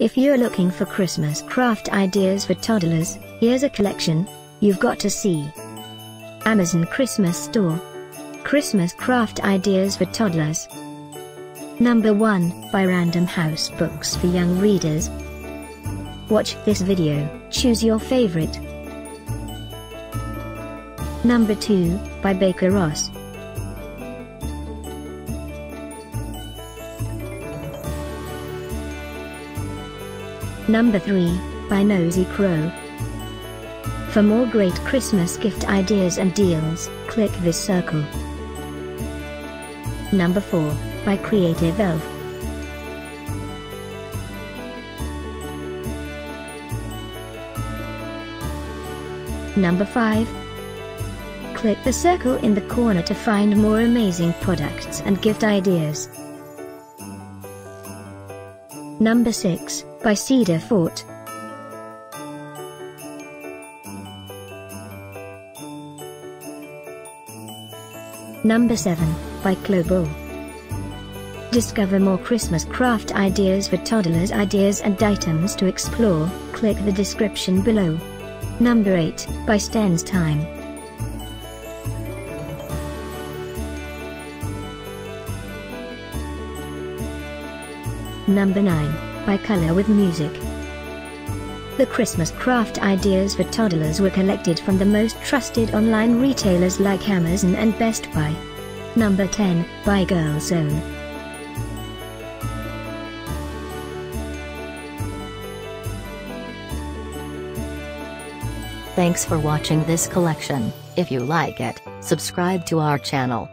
If you're looking for Christmas craft ideas for toddlers, here's a collection you've got to see. Amazon Christmas Store. Christmas craft ideas for toddlers. Number 1, by Random House Books for young readers. Watch this video, choose your favorite. Number 2, by Baker Ross. Number 3, by Nosy Crow. For more great Christmas gift ideas and deals, click this circle. Number 4, by Creative Elf. Number 5. Click the circle in the corner to find more amazing products and gift ideas. Number 6, by Cedar Fort. Number 7, by Clobeau. Discover more Christmas craft ideas for toddlers, ideas and items to explore, click the description below. Number 8, by Stencils. Number 9, by Color with Music. The Christmas craft ideas for toddlers were collected from the most trusted online retailers like Amazon and Best Buy. Number 10, by Girls Zone. Thanks for watching this collection. If you like it, subscribe to our channel.